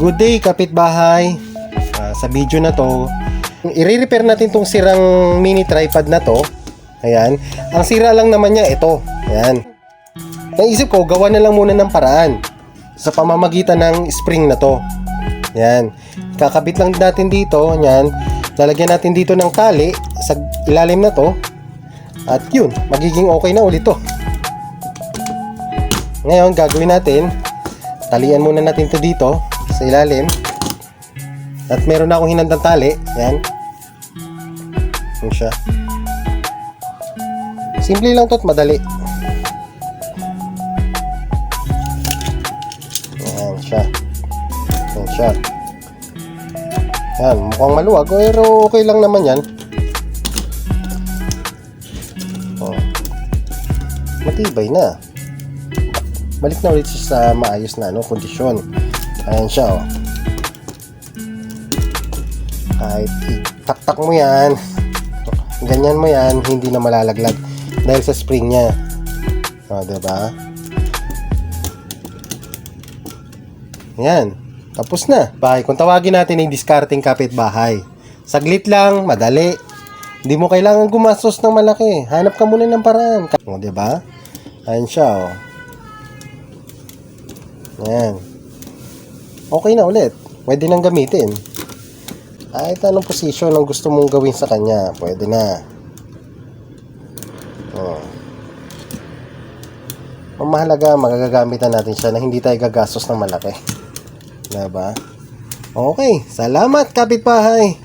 Good day kapitbahay. Sa video na to, i-repair natin tong sirang mini tripod na to. Ayan. Ang sira lang naman niya ito. Ayan. Naisip ko, gawa na lang muna ng paraan sa pamamagitan ng spring na to. Ayan. Kakabit lang natin dito. Ayan. Lalagyan natin dito ng tali sa ilalim na to. At yun, magiging okay na ulit to. Ngayon, gagawin natin, talian muna natin to dito sa ilalim. At meron na akong hinandang tali. Yan. Yan siya. Simple lang to at madali. Yan siya. Yan siya. Yan. Mukhang maluwag. Pero okay lang naman yan. Oh. Matibay na. Balik na ulit siya sa maayos na kondisyon. Ayan siya, oh. Kahit itaktak mo yan, ganyan mo yan, hindi na malalaglag dahil sa spring niya. O, diba? Ayan. Tapos na. Bahay. Kung tawagin natin ay discarding kapitbahay. Saglit lang, madali. Hindi mo kailangan gumastos ng malaki. Hanap ka muna ng paraan. O, diba? Ayan siya, oh. Ayan. Okay na ulit. Pwede nang gamitin. Kahit anong posisyon ang gusto mong gawin sa kanya, pwede na. Oh. Ang mahalaga, magagamitan natin siya na hindi tayo gagastos ng malaki. Diba? Okay. Salamat, kapitbahay.